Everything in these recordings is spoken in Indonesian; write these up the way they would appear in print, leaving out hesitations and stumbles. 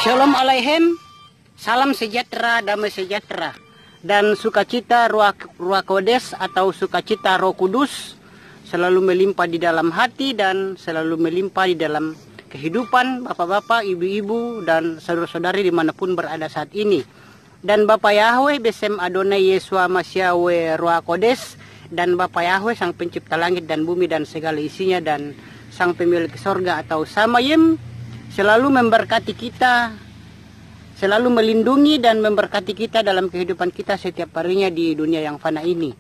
Shalom Aleichem, salam sejahtera, damai sejahtera, dan sukacita Ruach Kodes atau sukacita Roh Kudus selalu melimpah di dalam hati dan selalu melimpah di dalam kehidupan bapak-bapak, ibu-ibu, dan saudara-saudari dimanapun berada saat ini. Dan Bapak Yahweh besem Adonai Yeshua Masyawe Ruach Kodes, dan Bapak Yahweh sang pencipta langit dan bumi dan segala isinya, dan sang pemilik sorga atau Samayim selalu memberkati kita, selalu melindungi dan memberkati kita dalam kehidupan kita setiap harinya di dunia yang fana ini.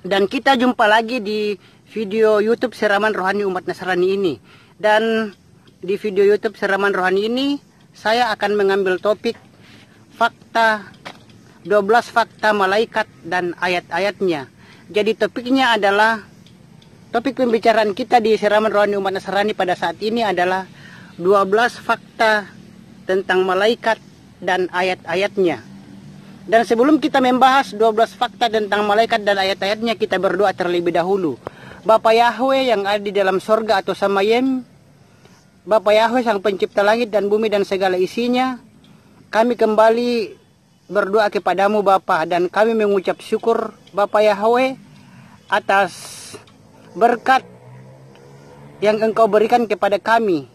Dan kita jumpa lagi di video YouTube Siraman Rohani Umat Nasrani ini. Dan di video YouTube Siraman Rohani ini saya akan mengambil topik fakta 12 fakta malaikat dan ayat-ayatnya. Jadi topiknya adalah, topik pembicaraan kita di Siraman Rohani Umat Nasrani pada saat ini adalah 12 fakta tentang malaikat dan ayat-ayatnya. Dan sebelum kita membahas 12 fakta tentang malaikat dan ayat-ayatnya, kita berdoa terlebih dahulu. Bapa Yahweh yang ada di dalam sorga atau Samayim, Bapa Yahweh sang pencipta langit dan bumi dan segala isinya, kami kembali berdoa kepadamu Bapa, dan kami mengucap syukur Bapa Yahweh atas berkat yang Engkau berikan kepada kami,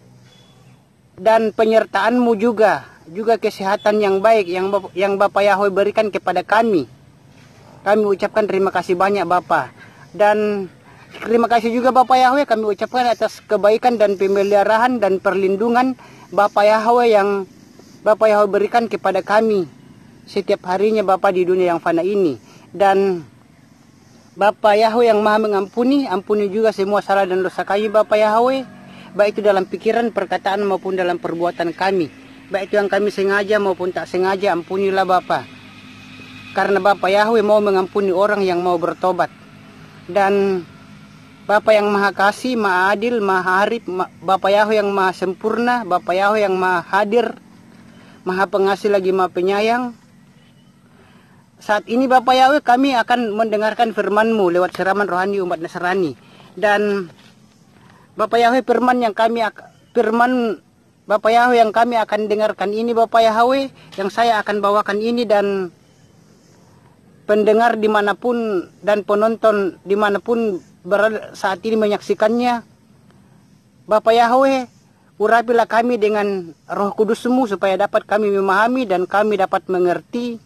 dan penyertaan-Mu juga kesehatan yang baik yang Bapak Yahweh berikan kepada kami. Kami ucapkan terima kasih banyak Bapak. Dan terima kasih juga Bapak Yahweh kami ucapkan atas kebaikan dan pemeliharaan dan perlindungan Bapak Yahweh yang Bapak Yahweh berikan kepada kami setiap harinya Bapak di dunia yang fana ini. Dan Bapak Yahweh yang maha mengampuni, ampuni juga semua salah dan dosa kami Bapak Yahweh, baik itu dalam pikiran, perkataan maupun dalam perbuatan kami, baik itu yang kami sengaja maupun tak sengaja, ampunilah Bapa. Karena Bapa Yahweh mau mengampuni orang yang mau bertobat. Dan Bapa yang maha kasih, maha adil, maha arif, Bapa Yahweh yang maha sempurna, Bapa Yahweh yang maha hadir, maha pengasih lagi maha penyayang. Saat ini Bapa Yahweh kami akan mendengarkan firman-Mu lewat Siraman Rohani Umat Nasrani. Dan Bapak Yahweh firman Bapak Yahweh yang kami akan dengarkan ini Bapak Yahweh, yang saya akan bawakan ini, dan pendengar dimanapun dan penonton dimanapun berada saat ini menyaksikannya, Bapak Yahweh urapilah kami dengan Roh Kudus-Mu supaya dapat kami memahami dan kami dapat mengerti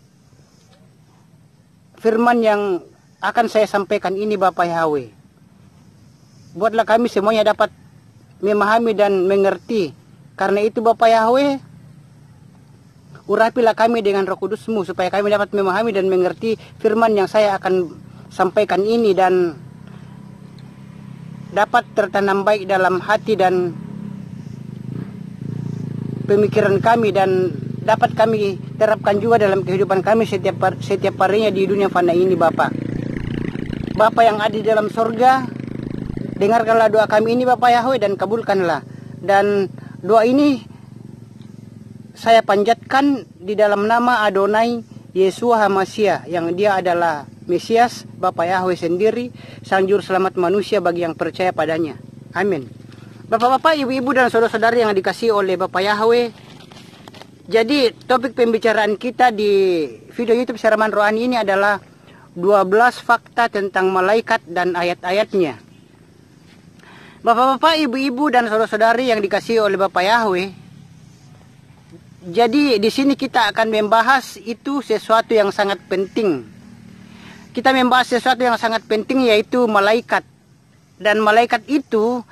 firman yang akan saya sampaikan ini Bapak Yahweh. Buatlah kami semuanya dapat memahami dan mengerti. Karena itu Bapak Yahweh, urapilah kami dengan Roh Kudus-Mu supaya kami dapat memahami dan mengerti firman yang saya akan sampaikan ini, dan dapat tertanam baik dalam hati dan pemikiran kami, dan dapat kami terapkan juga dalam kehidupan kami setiap harinya di dunia fana ini Bapak. Bapak yang ada di dalam sorga, dengarkanlah doa kami ini Bapak Yahweh dan kabulkanlah. Dan doa ini saya panjatkan di dalam nama Adonai Yeshua HaMashiach, yang dia adalah Mesias, Bapak Yahweh sendiri, sang juru selamat manusia bagi yang percaya padanya. Amin. Bapak-bapak, ibu-ibu, dan saudara-saudari yang dikasihi oleh Bapak Yahweh, jadi topik pembicaraan kita di video YouTube Siraman Rohani ini adalah 12 fakta tentang malaikat dan ayat-ayatnya. Bapak-bapak, ibu-ibu, dan saudara-saudari yang dikasihi oleh Bapak Yahweh, jadi di sini kita akan membahas itu sesuatu yang sangat penting. Kita membahas sesuatu yang sangat penting, yaitu malaikat. Dan malaikat itu,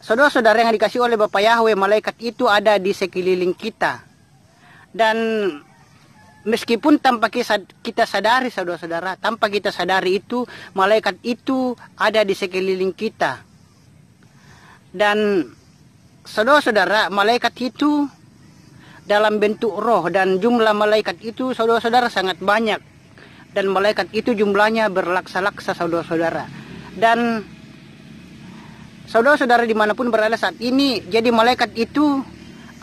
saudara-saudara yang dikasihi oleh Bapak Yahweh, malaikat itu ada di sekeliling kita. Dan meskipun tanpa kita sadari saudara-saudara, tanpa kita sadari itu, malaikat itu ada di sekeliling kita. Dan saudara-saudara, malaikat itu dalam bentuk roh, dan jumlah malaikat itu saudara-saudara sangat banyak. Dan malaikat itu jumlahnya berlaksa-laksa saudara-saudara. Dan saudara-saudara dimanapun berada saat ini, jadi malaikat itu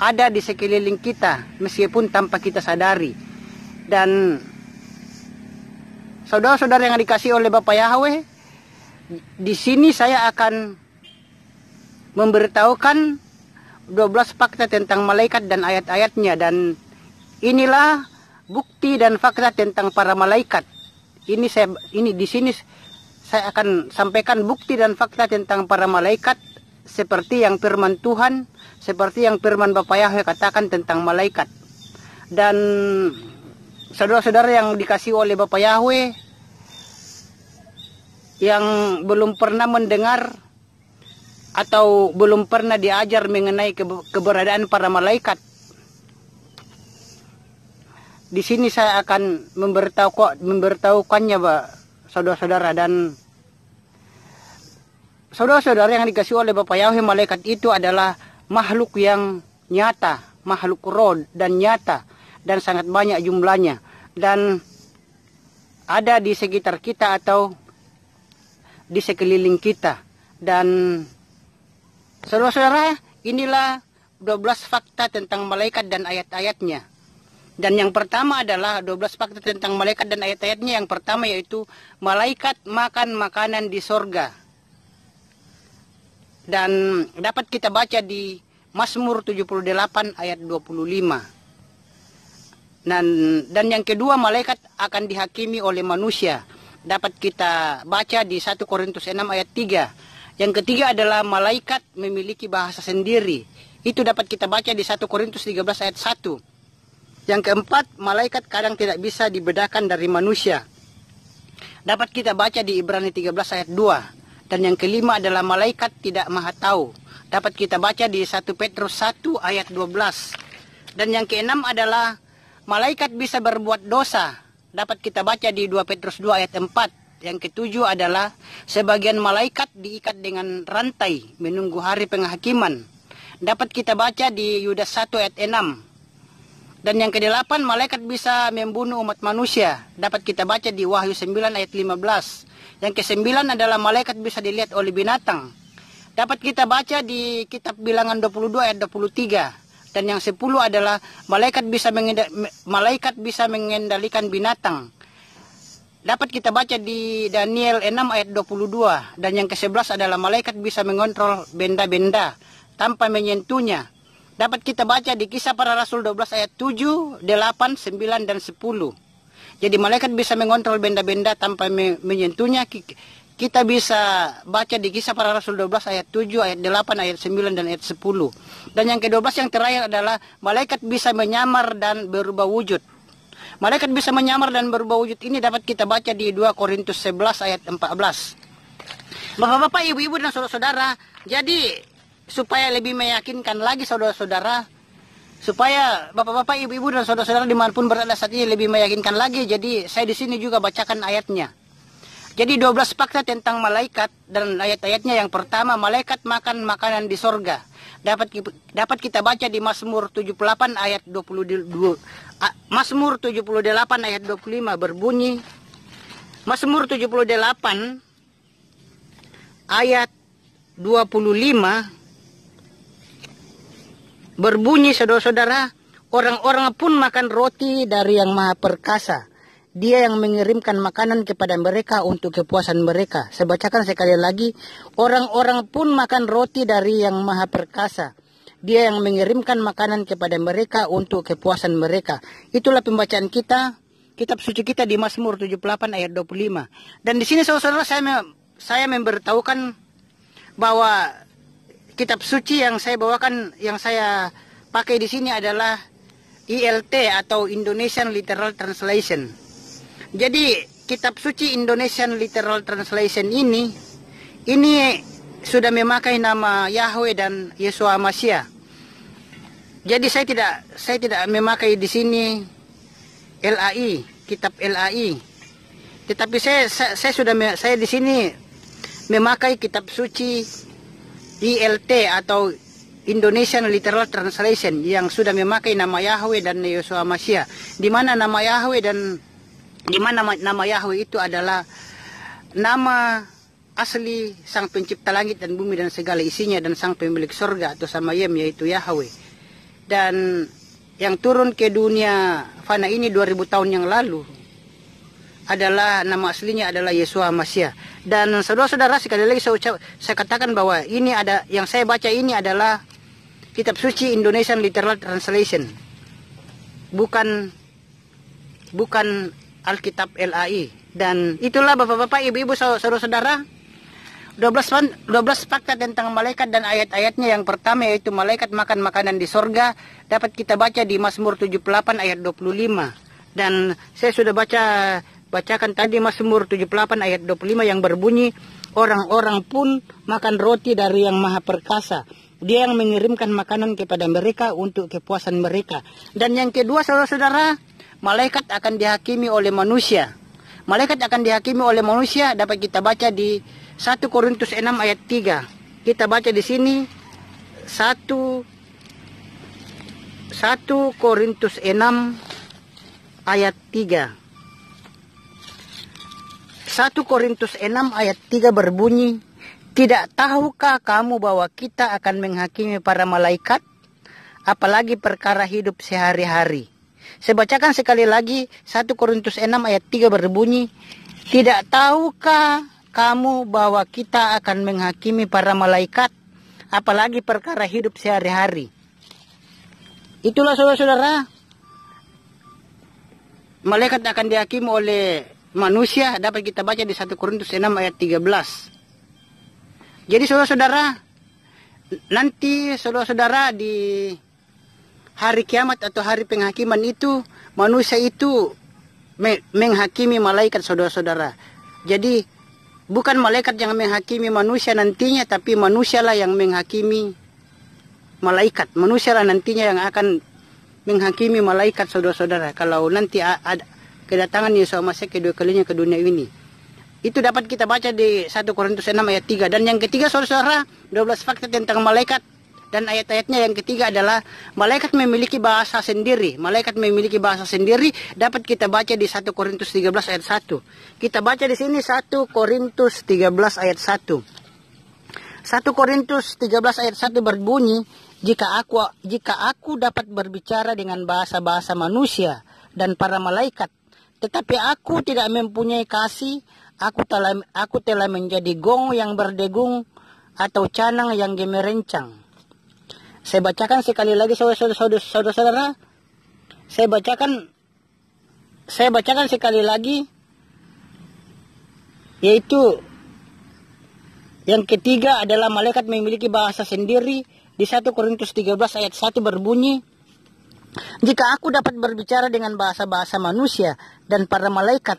ada di sekeliling kita meskipun tanpa kita sadari. Dan saudara-saudara yang dikasihi oleh Bapak Yahweh, di sini saya akan memberitahukan 12 fakta tentang malaikat dan ayat-ayatnya, dan inilah bukti dan fakta tentang para malaikat. Ini di sini saya akan sampaikan bukti dan fakta tentang para malaikat seperti yang firman Tuhan, seperti yang firman Bapak Yahweh katakan tentang malaikat. Dan saudara-saudara yang dikasihi oleh Bapak Yahweh, yang belum pernah mendengar atau belum pernah diajar mengenai keberadaan para malaikat, di sini saya akan memberitahukannya, Pak, saudara-saudara. Dan saudara-saudara yang dikasihi oleh Bapak Yahweh, malaikat itu adalah makhluk yang nyata, makhluk roh dan nyata, dan sangat banyak jumlahnya, dan ada di sekitar kita atau di sekeliling kita. Dan saudara-saudara, inilah 12 fakta tentang malaikat dan ayat-ayatnya. Dan yang pertama adalah 12 fakta tentang malaikat dan ayat-ayatnya. Yang pertama yaitu malaikat makan makanan di sorga. Dan dapat kita baca di Mazmur 78 ayat 25. Dan yang kedua, malaikat akan dihakimi oleh manusia. Dapat kita baca di 1 Korintus 6 ayat 3. Yang ketiga adalah malaikat memiliki bahasa sendiri. Itu dapat kita baca di 1 Korintus 13 ayat 1. Yang keempat, malaikat kadang tidak bisa dibedakan dari manusia. Dapat kita baca di Ibrani 13 ayat 2. Dan yang kelima adalah malaikat tidak maha tahu. Dapat kita baca di 1 Petrus 1 ayat 12. Dan yang keenam adalah malaikat bisa berbuat dosa. Dapat kita baca di 2 Petrus 2 ayat 4. Yang ketujuh adalah sebagian malaikat diikat dengan rantai menunggu hari penghakiman. Dapat kita baca di Yudas 1 ayat 6. Dan yang kedelapan, malaikat bisa membunuh umat manusia. Dapat kita baca di Wahyu 9 ayat 15. Yang kesembilan adalah malaikat bisa dilihat oleh binatang. Dapat kita baca di kitab Bilangan 22 ayat 23. Dan yang 10 adalah malaikat bisa mengendalikan binatang. Dapat kita baca di Daniel 6 ayat 22. Dan yang ke-11 adalah malaikat bisa mengontrol benda-benda tanpa menyentuhnya. Dapat kita baca di Kisah Para Rasul 12 ayat 7, 8, 9, dan 10. Jadi malaikat bisa mengontrol benda-benda tanpa menyentuhnya. Kita bisa baca di Kisah Para Rasul 12 ayat 7, ayat 8, ayat 9, dan ayat 10. Dan yang ke-12 yang terakhir adalah malaikat bisa menyamar dan berubah wujud. Malaikat bisa menyamar dan berubah wujud ini dapat kita baca di 2 Korintus 11 ayat 14. Bapak-bapak, ibu-ibu, dan saudara-saudara, jadi supaya lebih meyakinkan lagi saudara-saudara, supaya bapak-bapak, ibu-ibu, dan saudara-saudara dimanapun berada saat ini lebih meyakinkan lagi, jadi saya di sini juga bacakan ayatnya. Jadi 12 fakta tentang malaikat dan ayat-ayatnya. Yang pertama, malaikat makan makanan di sorga. Dapat kita baca di Mazmur 78 ayat 22. Mazmur 78 ayat 25 berbunyi, Mazmur 78 ayat 25 berbunyi, saudara-saudara, orang-orang pun makan roti dari Yang Maha Perkasa. Dia yang mengirimkan makanan kepada mereka untuk kepuasan mereka. Saya bacakan sekali lagi. Orang-orang pun makan roti dari Yang Maha Perkasa. Dia yang mengirimkan makanan kepada mereka untuk kepuasan mereka. Itulah pembacaan kita, kitab suci kita di Mazmur 78 ayat 25. Dan di sini saudara-saudara, saya memberitahukan bahwa kitab suci yang saya bawakan, yang saya pakai di sini adalah ILT atau Indonesian Literal Translation. Jadi kitab suci Indonesian Literal Translation ini sudah memakai nama Yahweh dan Yeshua Mashiach. Jadi saya tidak memakai di sini LAI, kitab LAI. Tetapi saya di sini memakai kitab suci ILT atau Indonesian Literal Translation yang sudah memakai nama Yahweh dan Yeshua Mashiach. Di mana nama Yahweh nama Yahweh itu adalah nama asli Sang Pencipta langit dan bumi dan segala isinya, dan Sang Pemilik surga atau Samayem, yaitu Yahweh. Dan yang turun ke dunia fana ini 2000 tahun yang lalu adalah nama aslinya adalah Yeshua Mashiach. Dan saudara-saudara, sekali lagi saya katakan bahwa ini ada yang saya baca ini adalah kitab suci Indonesian Literal Translation. Bukan Alkitab LAI. Dan itulah Bapak-bapak, Ibu-ibu, saudara-saudara, 12 fakta tentang malaikat dan ayat-ayatnya. Yang pertama yaitu malaikat makan makanan di sorga, dapat kita baca di Mazmur 78 ayat 25. Dan saya sudah bacakan tadi Mazmur 78 ayat 25 yang berbunyi, orang-orang pun makan roti dari Yang Maha Perkasa. Dia yang mengirimkan makanan kepada mereka untuk kepuasan mereka. Dan yang kedua, saudara-saudara, malaikat akan dihakimi oleh manusia. Malaikat akan dihakimi oleh manusia dapat kita baca di 1 Korintus 6 ayat 3. Kita baca di sini 1 Korintus 6 ayat 3. 1 Korintus 6 ayat 3 berbunyi, tidak tahukah kamu bahwa kita akan menghakimi para malaikat, apalagi perkara hidup sehari-hari. Saya bacakan sekali lagi, 1 Korintus 6 ayat 3 berbunyi, tidak tahukah kamu bahwa kita akan menghakimi para malaikat, apalagi perkara hidup sehari-hari. Itulah saudara-saudara, malaikat akan dihakimi oleh manusia, dapat kita baca di 1 Korintus 6 ayat 13. Jadi saudara-saudara, nanti saudara-saudara di hari kiamat atau hari penghakiman itu, manusia itu menghakimi malaikat, saudara-saudara. Jadi bukan malaikat yang menghakimi manusia nantinya, tapi manusialah yang menghakimi malaikat. Manusialah nantinya yang akan menghakimi malaikat, saudara-saudara. Kalau nanti ada kedatangan Yesus Masih kedua kalinya ke dunia ini. Itu dapat kita baca di 1 Korintus 6 ayat 3. Dan yang ketiga, saudara-saudara, 12 fakta tentang malaikat. Dan ayat-ayatnya yang ketiga adalah malaikat memiliki bahasa sendiri. Malaikat memiliki bahasa sendiri dapat kita baca di 1 Korintus 13 ayat 1. Kita baca di sini 1 Korintus 13 ayat 1. 1 Korintus 13 ayat 1 berbunyi, jika aku dapat berbicara dengan bahasa-bahasa manusia dan para malaikat, tetapi aku tidak mempunyai kasih, aku telah menjadi gong yang berdegung atau canang yang gemerencang. Saya bacakan sekali lagi, saudara-saudara. Saya bacakan sekali lagi, yaitu yang ketiga adalah malaikat memiliki bahasa sendiri. Di 1 Korintus 13 ayat 1 berbunyi, jika aku dapat berbicara dengan bahasa-bahasa manusia dan para malaikat,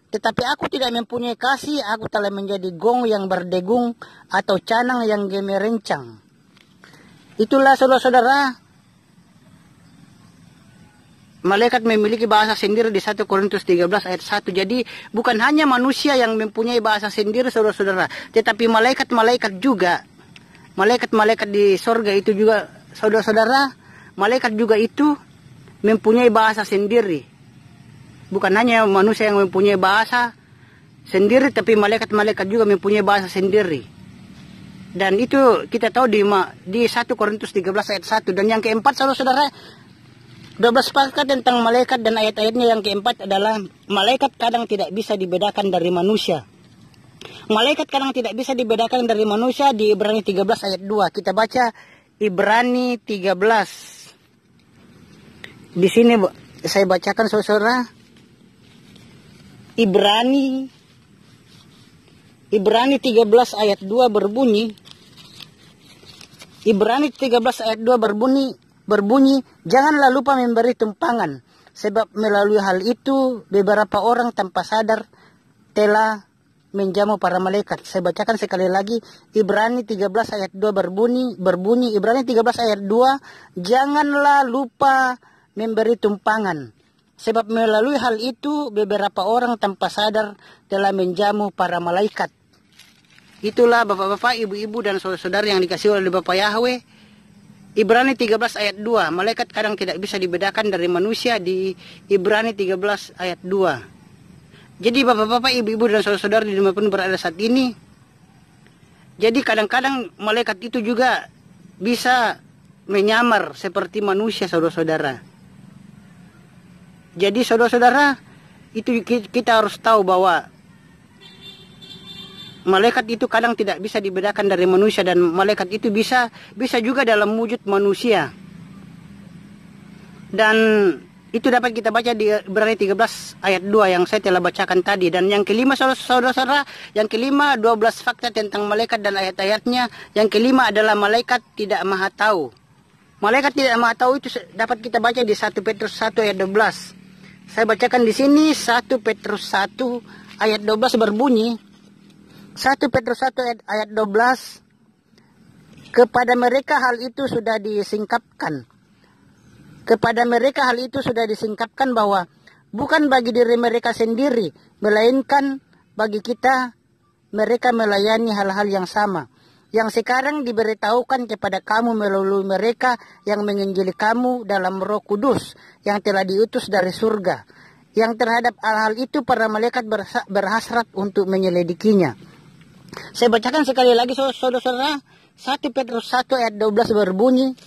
tetapi aku tidak mempunyai kasih, aku telah menjadi gong yang berdegung atau canang yang gemerencang. Itulah saudara-saudara, malaikat memiliki bahasa sendiri di 1 Korintus 13 ayat 1. Jadi bukan hanya manusia yang mempunyai bahasa sendiri, saudara-saudara, tetapi malaikat-malaikat juga. Malaikat-malaikat di sorga itu juga, saudara-saudara, malaikat juga itu mempunyai bahasa sendiri. Bukan hanya manusia yang mempunyai bahasa sendiri, tapi malaikat-malaikat juga mempunyai bahasa sendiri. Dan itu kita tahu di 1 Korintus 13 ayat 1. Dan yang keempat, saudara-saudara, 12 fakta tentang malaikat dan ayat-ayatnya yang keempat adalah malaikat kadang tidak bisa dibedakan dari manusia. Malaikat kadang tidak bisa dibedakan dari manusia di Ibrani 13 ayat 2. Kita baca Ibrani 13. Di sini saya bacakan, saudara. Ibrani 13 ayat 2 berbunyi. Ibrani 13 ayat 2 berbunyi, janganlah lupa memberi tumpangan, sebab melalui hal itu beberapa orang tanpa sadar telah menjamu para malaikat. Saya bacakan sekali lagi, Ibrani 13 ayat 2 berbunyi, Ibrani 13 ayat 2, janganlah lupa memberi tumpangan, sebab melalui hal itu beberapa orang tanpa sadar telah menjamu para malaikat. Itulah bapak-bapak, ibu-ibu, dan saudara-saudara yang dikasihi oleh Bapak Yahweh. Ibrani 13 ayat 2, malaikat kadang tidak bisa dibedakan dari manusia di Ibrani 13 ayat 2. Jadi bapak-bapak, ibu-ibu, dan saudara-saudara di dimanapun berada saat ini, jadi kadang-kadang malaikat itu juga bisa menyamar seperti manusia, saudara-saudara. Jadi saudara-saudara, itu kita harus tahu bahwa malaikat itu kadang tidak bisa dibedakan dari manusia, dan malaikat itu bisa juga dalam wujud manusia. Dan itu dapat kita baca di Ibrani 13 ayat 2 yang saya telah bacakan tadi. Dan yang kelima, saudara-saudara, yang kelima 12 fakta tentang malaikat dan ayat-ayatnya. Yang kelima adalah malaikat tidak maha tahu. Malaikat tidak maha tahu itu dapat kita baca di 1 Petrus 1 ayat 12. Saya bacakan di sini 1 Petrus 1 ayat 12 berbunyi, 1 Petrus 1 ayat 12, kepada mereka hal itu sudah disingkapkan. Kepada mereka hal itu sudah disingkapkan bahwa bukan bagi diri mereka sendiri, melainkan bagi kita mereka melayani hal-hal yang sama, yang sekarang diberitahukan kepada kamu melalui mereka yang menginjili kamu dalam Roh Kudus yang telah diutus dari surga. Yang terhadap hal-hal itu para malaikat berhasrat untuk menyelidikinya. Saya bacakan sekali lagi, saudara-saudara. 1 Petrus 1 ayat 12 berbunyi,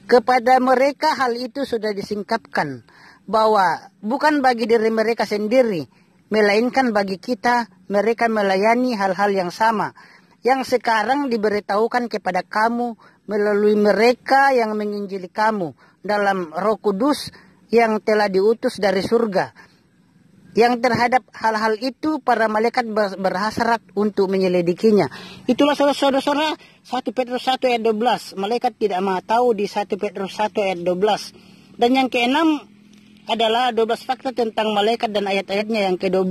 kepada mereka hal itu sudah disingkapkan bahwa bukan bagi diri mereka sendiri, melainkan bagi kita mereka melayani hal-hal yang sama, yang sekarang diberitahukan kepada kamu melalui mereka yang menginjili kamu dalam Roh Kudus yang telah diutus dari surga. Yang terhadap hal-hal itu para malaikat berhasrat untuk menyelidikinya. Itulah saudara-saudara 1 Petrus 1 ayat 12. Malaikat tidak maha tahu di 1 Petrus 1 ayat 12. Dan yang keenam adalah 12 fakta tentang malaikat dan ayat-ayatnya. Yang ke-12,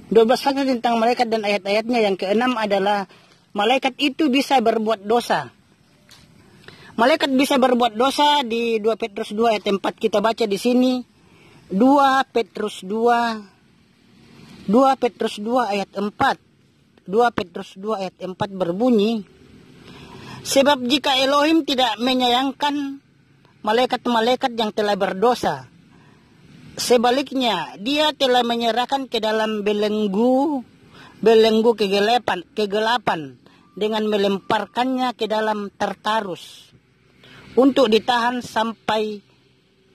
12 fakta tentang malaikat dan ayat-ayatnya. Yang keenam adalah malaikat itu bisa berbuat dosa. Malaikat bisa berbuat dosa di 2 Petrus 2 ayat 4 kita baca di sini. 2 Petrus 2 ayat 4. 2 Petrus 2 ayat 4 berbunyi, sebab jika Elohim tidak menyayangkan malaikat-malaikat yang telah berdosa, sebaliknya dia telah menyerahkan ke dalam belenggu kegelapan dengan melemparkannya ke dalam Tartarus untuk ditahan sampai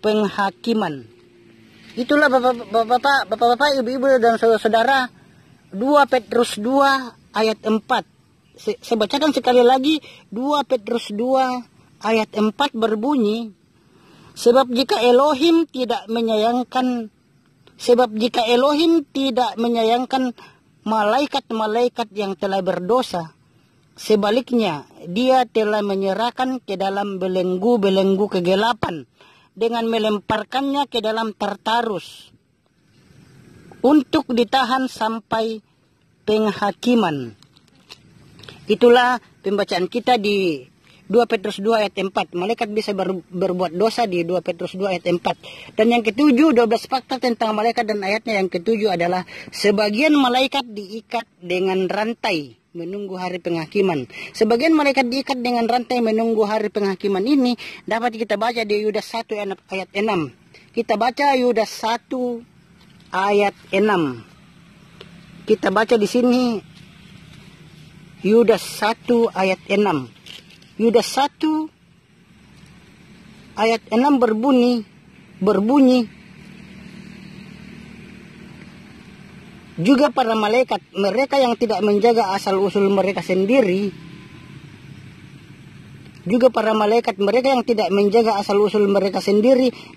penghakiman. Itulah bapak-bapak, ibu-ibu dan saudara-saudara, 2 Petrus 2 ayat 4. Saya bacakan sekali lagi, 2 Petrus 2 ayat 4 berbunyi, sebab jika Elohim tidak menyayangkan malaikat-malaikat yang telah berdosa, sebaliknya dia telah menyerahkan ke dalam belenggu kegelapan dengan melemparkannya ke dalam Tartarus untuk ditahan sampai penghakiman. Itulah pembacaan kita di 2 Petrus 2 ayat 4. Malaikat bisa berbuat dosa di 2 Petrus 2 ayat 4. Dan yang ketujuh, 12 fakta tentang malaikat dan ayatnya. Yang ketujuh adalah sebagian malaikat diikat dengan rantai menunggu hari penghakiman. Sebagian malaikat diikat dengan rantai menunggu hari penghakiman ini dapat kita baca di Yudas 1 ayat 6. Kita baca Yudas 1 ayat 6. Kita baca di sini Yudas 1 ayat 6. Yudas 1 ayat 6 berbunyi, juga para malaikat, mereka yang tidak menjaga asal-usul mereka sendiri,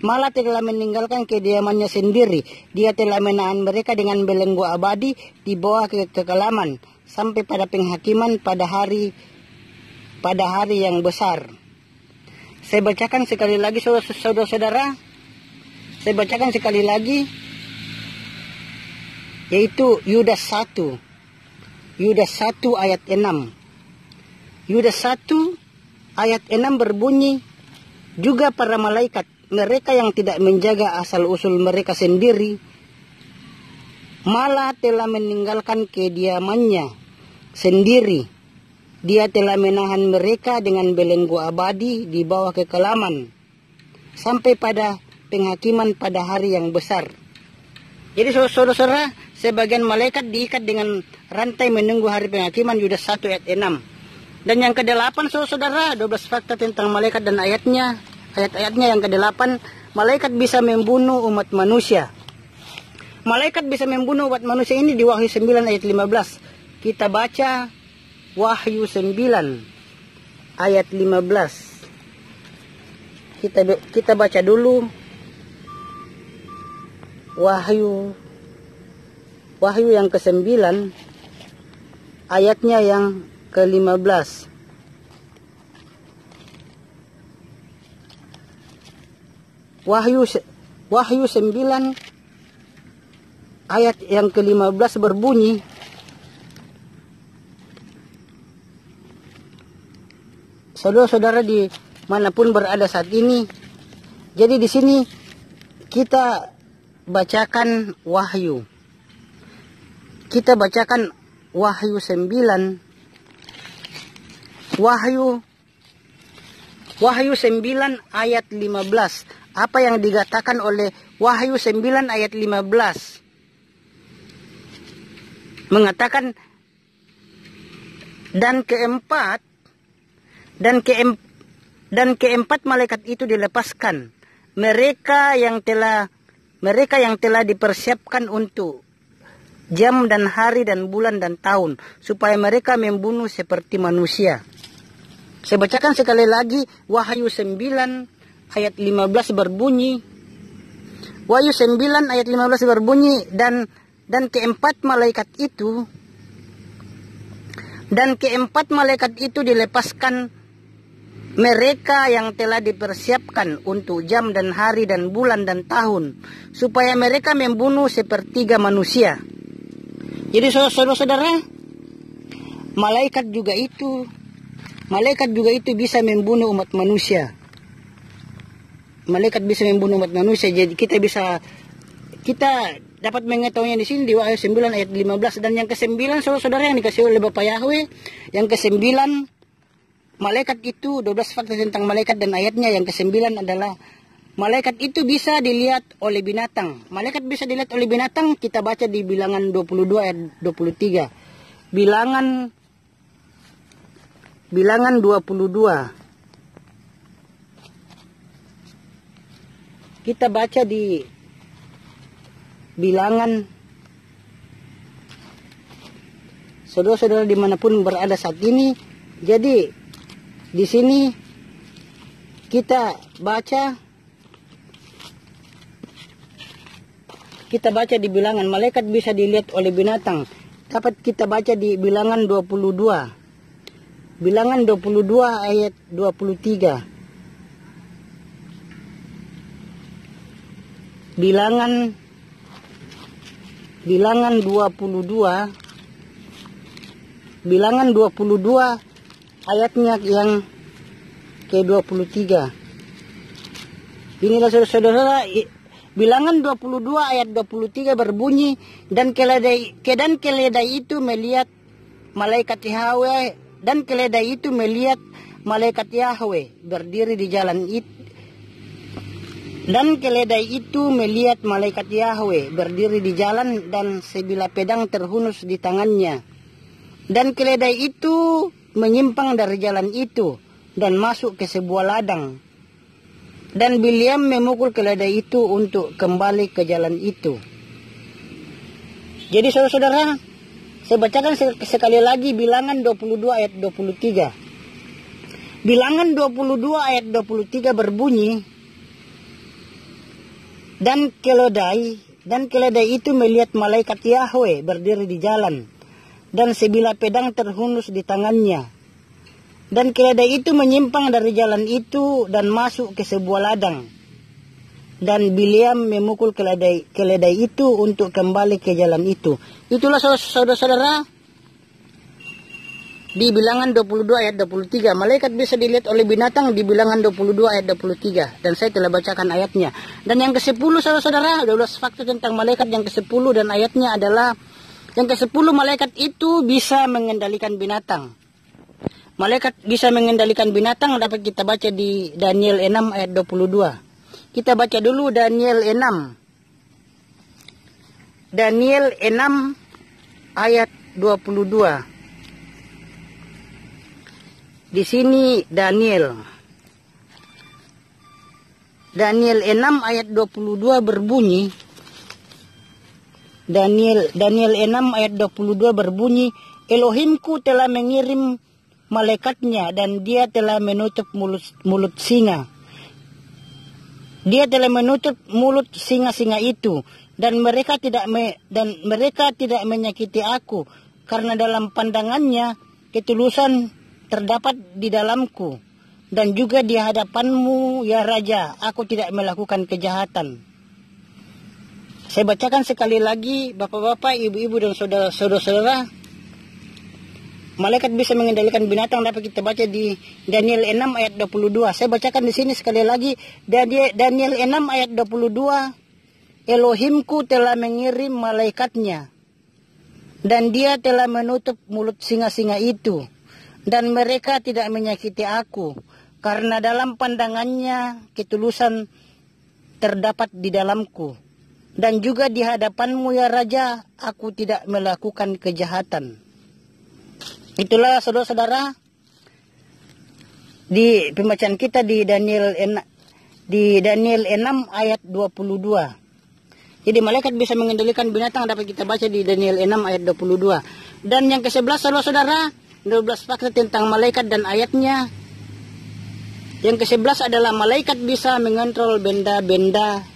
malah telah meninggalkan kediamannya sendiri. Dia telah menahan mereka dengan belenggu abadi di bawah kekelaman sampai pada penghakiman pada hari yang besar. Saya bacakan sekali lagi, saudara-saudara. Saya bacakan sekali lagi, yaitu Yudas 1 ayat 6. Yudas 1 ayat 6 berbunyi, juga para malaikat, mereka yang tidak menjaga asal-usul mereka sendiri, malah telah meninggalkan kediamannya sendiri. Dia telah menahan mereka dengan belenggu abadi di bawah kekelaman sampai pada penghakiman pada hari yang besar. Jadi saudara-saudara, sebagian malaikat diikat dengan rantai menunggu hari penghakiman, Yudas 1 ayat 6. Dan yang ke-8 saudara, 12 fakta tentang malaikat dan ayatnya. Ayat-ayatnya yang ke-8, malaikat bisa membunuh umat manusia. malaikat bisa membunuh umat manusia ini di Wahyu 9 ayat 15. Kita baca Wahyu 9 ayat 15. Kita baca dulu Wahyu yang ke-9 ayatnya yang ke-15. Wahyu 9 ayat yang ke-15 berbunyi, saudara-saudara di manapun berada saat ini, jadi di sini kita bacakan Wahyu. Kita bacakan Wahyu 9. Wahyu 9 ayat 15. Apa yang dikatakan oleh Wahyu 9 ayat 15? Mengatakan, dan keempat malaikat itu dilepaskan, mereka yang telah dipersiapkan untuk jam dan hari dan bulan dan tahun, supaya mereka membunuh seperti manusia. Saya bacakan sekali lagi, Wahyu 9 ayat 15 berbunyi. Wahyu 9 ayat 15 berbunyi, dan keempat malaikat itu dilepaskan, mereka yang telah dipersiapkan untuk jam dan hari dan bulan dan tahun, supaya mereka membunuh sepertiga manusia. Jadi saudara-saudara, malaikat juga itu bisa membunuh umat manusia. Malaikat bisa membunuh umat manusia. Jadi kita dapat mengetahuinya di sini di Wahyu 9 ayat 15. Dan yang ke-9, saudara-saudara, yang dikasih oleh Bapak Yahweh, yang ke-9, malaikat itu 12 fakta tentang malaikat dan ayatnya. Yang ke-9 adalah malaikat itu bisa dilihat oleh binatang. Malaikat bisa dilihat oleh binatang. Kita baca di Bilangan 22 ayat 23. Bilangan 22. Kita baca di Bilangan, saudara-saudara dimanapun berada saat ini. Jadi di sini kita baca di Bilangan, malaikat bisa dilihat oleh binatang. Dapat kita baca di Bilangan 22. Bilangan 22 ayat 23. Bilangan 22 ayatnya yang ke-23. Inilah saudara-saudara, Bilangan 22 ayat 23 berbunyi, dan keledai itu melihat malaikat Yahweh, berdiri di jalan itu. Dan keledai itu melihat malaikat Yahweh berdiri di jalan, dan sebilah pedang terhunus di tangannya. Dan keledai itu menyimpang dari jalan itu dan masuk ke sebuah ladang. Dan Bileam memukul keledai itu untuk kembali ke jalan itu. Jadi saudara-saudara, saya bacakan sekali lagi Bilangan 22 ayat 23. Bilangan 22 ayat 23 berbunyi, Dan keledai itu melihat malaikat Yahweh berdiri di jalan, dan sebilah pedang terhunus di tangannya. Dan keledai itu menyimpang dari jalan itu dan masuk ke sebuah ladang. Dan Bileam memukul keledai itu untuk kembali ke jalan itu. Itulah saudara-saudara di Bilangan 22 ayat 23. Malaikat bisa dilihat oleh binatang di Bilangan 22 ayat 23. Dan saya telah bacakan ayatnya. Dan yang ke-10 saudara-saudara, 12 fakta tentang malaikat yang ke-10 dan ayatnya adalah, yang ke-10 malaikat itu bisa mengendalikan binatang. Malaikat bisa mengendalikan binatang dapat kita baca di Daniel 6 ayat 22. Kita baca dulu Daniel 6. Daniel 6 ayat 22. Di sini Daniel 6 ayat 22 berbunyi, Daniel 6 ayat 22 berbunyi, Elohimku telah mengirim malaikatnya dan dia telah menutup mulut singa. Dia telah menutup mulut singa-singa itu dan mereka tidak menyakiti aku karena dalam pandangannya ketulusan terdapat di dalamku dan juga di hadapanmu ya Raja aku tidak melakukan kejahatan. Saya bacakan sekali lagi, bapak-bapak, ibu-ibu dan saudara-saudara. Malaikat bisa mengendalikan binatang dapat kita baca di Daniel 6 ayat 22. Saya bacakan di sini sekali lagi, Daniel 6 ayat 22. Elohimku telah mengirim malaikatnya dan dia telah menutup mulut singa-singa itu dan mereka tidak menyakiti aku karena dalam pandangannya ketulusan terdapat di dalamku. Dan juga di hadapanmu ya Raja, aku tidak melakukan kejahatan. Itulah saudara-saudara di pembacaan kita di Daniel 6 ayat 22. Jadi malaikat bisa mengendalikan binatang dapat kita baca di Daniel 6 ayat 22. Dan yang ke-11 saudara-saudara, 12 fakta tentang malaikat dan ayatnya. Yang ke-11 adalah malaikat bisa mengontrol benda-benda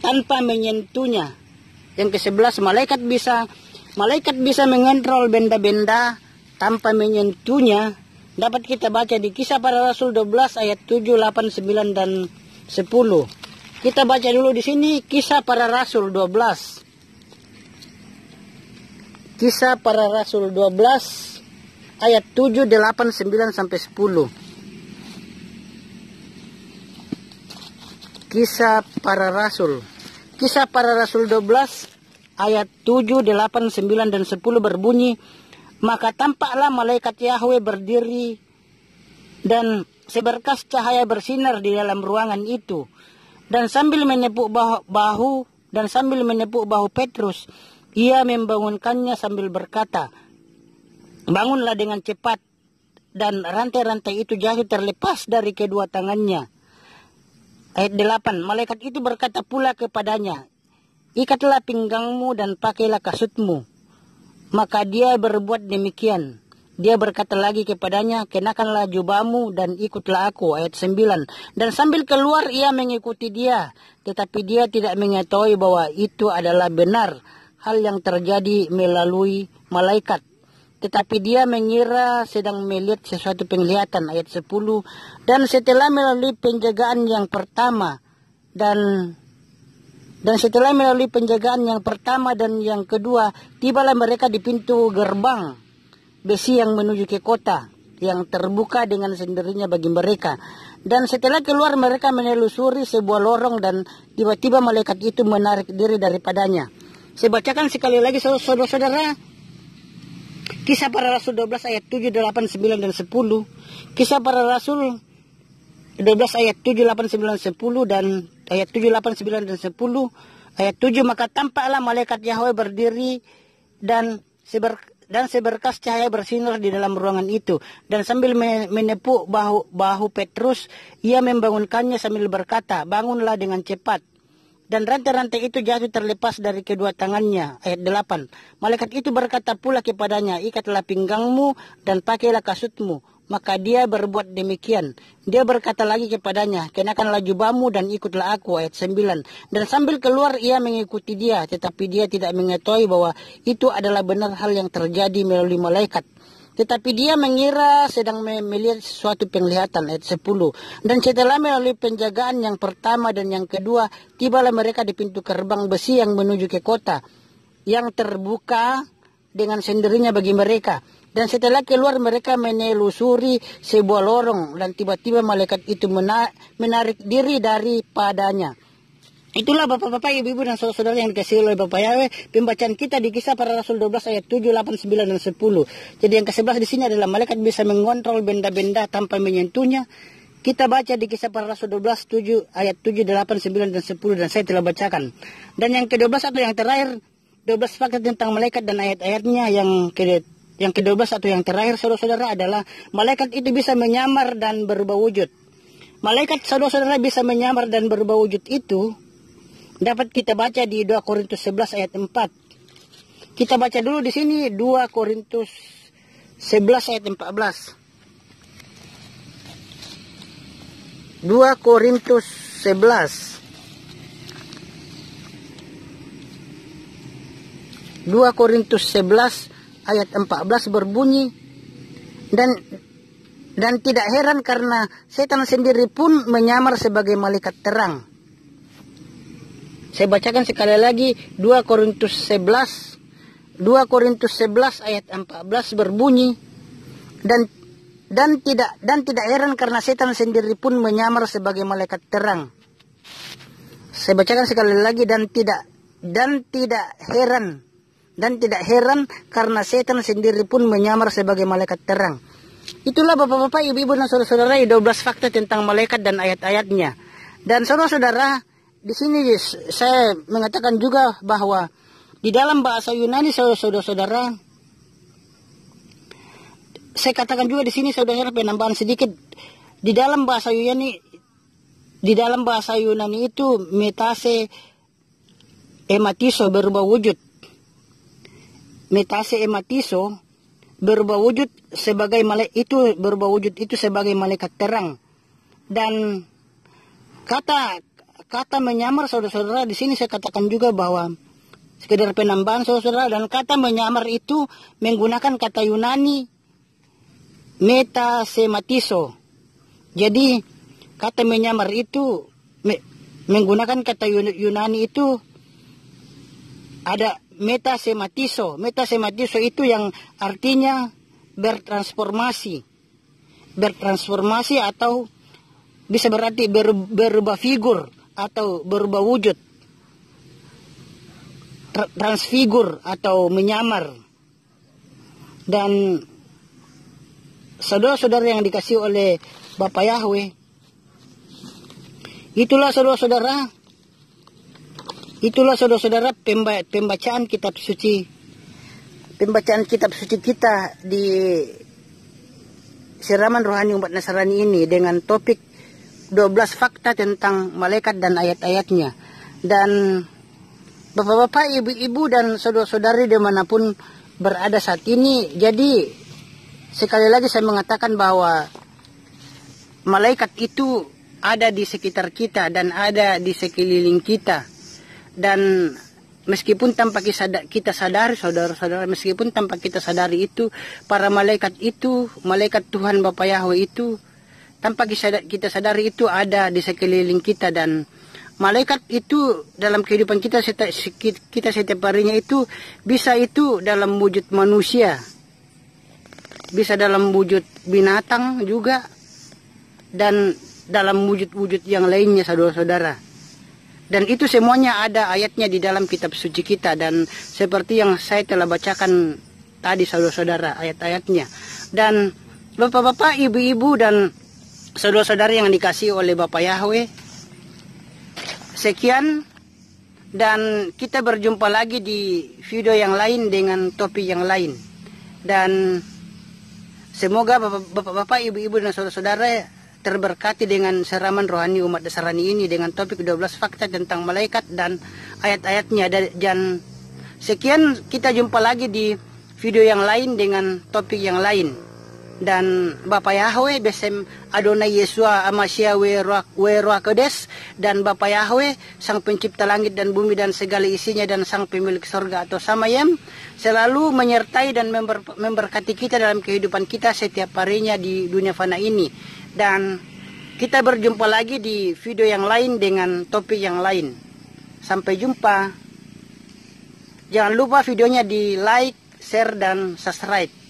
tanpa menyentuhnya. Yang ke-11 malaikat bisa mengontrol benda-benda tanpa menyentuhnya. Dapat kita baca di Kisah Para Rasul 12 ayat 7, 8, 9 dan 10. Kita baca dulu di sini Kisah Para Rasul 12. Kisah Para Rasul 12 ayat 7, 8, 9 sampai 10. Kisah Para Rasul 12 ayat 7, 8, 9 dan 10 berbunyi, maka tampaklah malaikat Yahweh berdiri dan seberkas cahaya bersinar di dalam ruangan itu. Dan sambil menepuk bahu Petrus, ia membangunkannya sambil berkata, bangunlah dengan cepat. Dan rantai-rantai itu jatuh terlepas dari kedua tangannya. Ayat 8, malaikat itu berkata pula kepadanya, ikatlah pinggangmu dan pakailah kasutmu. Maka dia berbuat demikian. Dia berkata lagi kepadanya, kenakanlah jubahmu dan ikutlah aku. Ayat 9, dan sambil keluar ia mengikuti dia. Tetapi dia tidak mengetahui bahwa itu adalah benar hal yang terjadi melalui malaikat. Tetapi dia mengira sedang melihat sesuatu penglihatan. Ayat 10. Dan setelah melalui penjagaan yang pertama dan yang kedua, tibalah mereka di pintu gerbang besi yang menuju ke kota yang terbuka dengan sendirinya bagi mereka. Dan setelah keluar mereka menelusuri sebuah lorong dan tiba-tiba malaikat itu menarik diri daripadanya. Saya bacakan sekali lagi saudara-saudara. Kisah Para Rasul 12 ayat 7, 8, 9 dan 10. Kisah Para Rasul 12 ayat 7, 8, 9, 10 dan ayat 7, 8, 9 dan 10. Ayat 7, maka tampaklah malaikat Yahweh berdiri dan seberkas cahaya bersinar di dalam ruangan itu. Dan sambil menepuk bahu Petrus, ia membangunkannya sambil berkata, bangunlah dengan cepat. Dan rantai-rantai itu jatuh terlepas dari kedua tangannya. Ayat 8. Malaikat itu berkata pula kepadanya, ikatlah pinggangmu dan pakailah kasutmu. Maka dia berbuat demikian. Dia berkata lagi kepadanya, kenakanlah jubahmu dan ikutlah aku. Ayat 9. Dan sambil keluar ia mengikuti dia. Tetapi dia tidak mengetahui bahwa itu adalah benar hal yang terjadi melalui malaikat. Tetapi dia mengira sedang melihat sesuatu penglihatan. Ayat 10. Dan setelah melalui penjagaan yang pertama dan yang kedua, tibalah mereka di pintu gerbang besi yang menuju ke kota, yang terbuka dengan sendirinya bagi mereka. Dan setelah keluar mereka menelusuri sebuah lorong, dan tiba-tiba malaikat itu menarik diri daripadanya. Itulah bapak-bapak, ibu-ibu dan saudara-saudara yang dikasihi oleh Bapak Yahweh, pembacaan kita di Kisah Para Rasul 12 ayat 7, 8, 9 dan 10. Jadi yang ke-11 di sini adalah malaikat bisa mengontrol benda-benda tanpa menyentuhnya. Kita baca di Kisah Para Rasul 12 ayat 7, 8, 9 dan 10 dan saya telah bacakan. Dan yang ke-12 atau yang terakhir, 12 fakta tentang malaikat dan ayat-ayatnya. Yang ke-12 atau yang terakhir saudara-saudara adalah malaikat itu bisa menyamar dan berubah wujud. Malaikat saudara-saudara bisa menyamar dan berubah wujud itu dapat kita baca di 2 Korintus 11 ayat 4. Kita baca dulu di sini 2 Korintus 11 ayat 14. 2 Korintus 11. 2 Korintus 11 ayat 14 berbunyi, dan tidak heran karena setan sendiri pun menyamar sebagai malaikat terang. Saya bacakan sekali lagi 2 Korintus 11. 2 Korintus 11 ayat 14 berbunyi, dan tidak heran karena setan sendiri pun menyamar sebagai malaikat terang. Saya bacakan sekali lagi, dan tidak heran karena setan sendiri pun menyamar sebagai malaikat terang. Itulah bapak-bapak, ibu-ibu dan saudara-saudara 12 fakta tentang malaikat dan ayat-ayatnya. Dan saudara-saudara, di sini saya mengatakan juga bahwa di dalam bahasa Yunani, saudara-saudara, saya katakan juga di sini saudara, penambahan sedikit. Di dalam bahasa Yunani itu metase ematiso berubah wujud. Metase ematiso berubah wujud sebagai sebagai malaikat terang. Dan kata menyamar, saudara-saudara, di sini saya katakan juga bahwa sekedar penambahan, saudara-saudara, dan kata menyamar itu menggunakan kata Yunani metasematiso. Jadi kata menyamar itu menggunakan kata Yunani itu ada metasematiso. Metasematiso itu yang artinya bertransformasi atau bisa berarti berubah figur atau berubah wujud, transfigur atau menyamar. Dan saudara-saudara yang dikasihi oleh Bapak Yahweh, itulah saudara-saudara pembacaan kitab suci kita di siraman rohani umat Nasrani ini dengan topik 12 fakta tentang malaikat dan ayat-ayatnya. Dan bapak-bapak, ibu-ibu dan saudara-saudari dimanapun berada saat ini, jadi sekali lagi saya mengatakan bahwa malaikat itu ada di sekitar kita dan ada di sekeliling kita. Dan meskipun tanpa kita sadari, saudara-saudara, meskipun tanpa kita sadari itu, para malaikat itu, malaikat Tuhan Bapa Yahweh itu, tanpa kita sadari itu ada di sekeliling kita. Dan malaikat itu dalam kehidupan kita setiap harinya itu, bisa itu dalam wujud manusia, bisa dalam wujud binatang juga, dan dalam wujud-wujud yang lainnya, saudara-saudara. Dan itu semuanya ada ayatnya di dalam kitab suci kita. Dan seperti yang saya telah bacakan tadi, saudara-saudara, ayat-ayatnya. Dan bapak-bapak, ibu-ibu dan saudara-saudara yang dikasihi oleh Bapak Yahweh, sekian. Dan kita berjumpa lagi di video yang lain dengan topik yang lain. Dan semoga bapak-bapak, ibu-ibu dan saudara-saudara terberkati dengan siraman rohani umat Nasrani ini dengan topik 12 fakta tentang malaikat dan ayat-ayatnya. Dan sekian, kita jumpa lagi di video yang lain dengan topik yang lain. Dan Bapak Yahweh besem Adonai Yesua Amasya we Roh Kodes, dan Bapak Yahweh sang pencipta langit dan bumi dan segala isinya, dan sang pemilik sorga atau Samayem, selalu menyertai dan memberkati kita dalam kehidupan kita setiap harinya di dunia fana ini. Dan kita berjumpa lagi di video yang lain dengan topik yang lain. Sampai jumpa. Jangan lupa videonya di like, share, dan subscribe.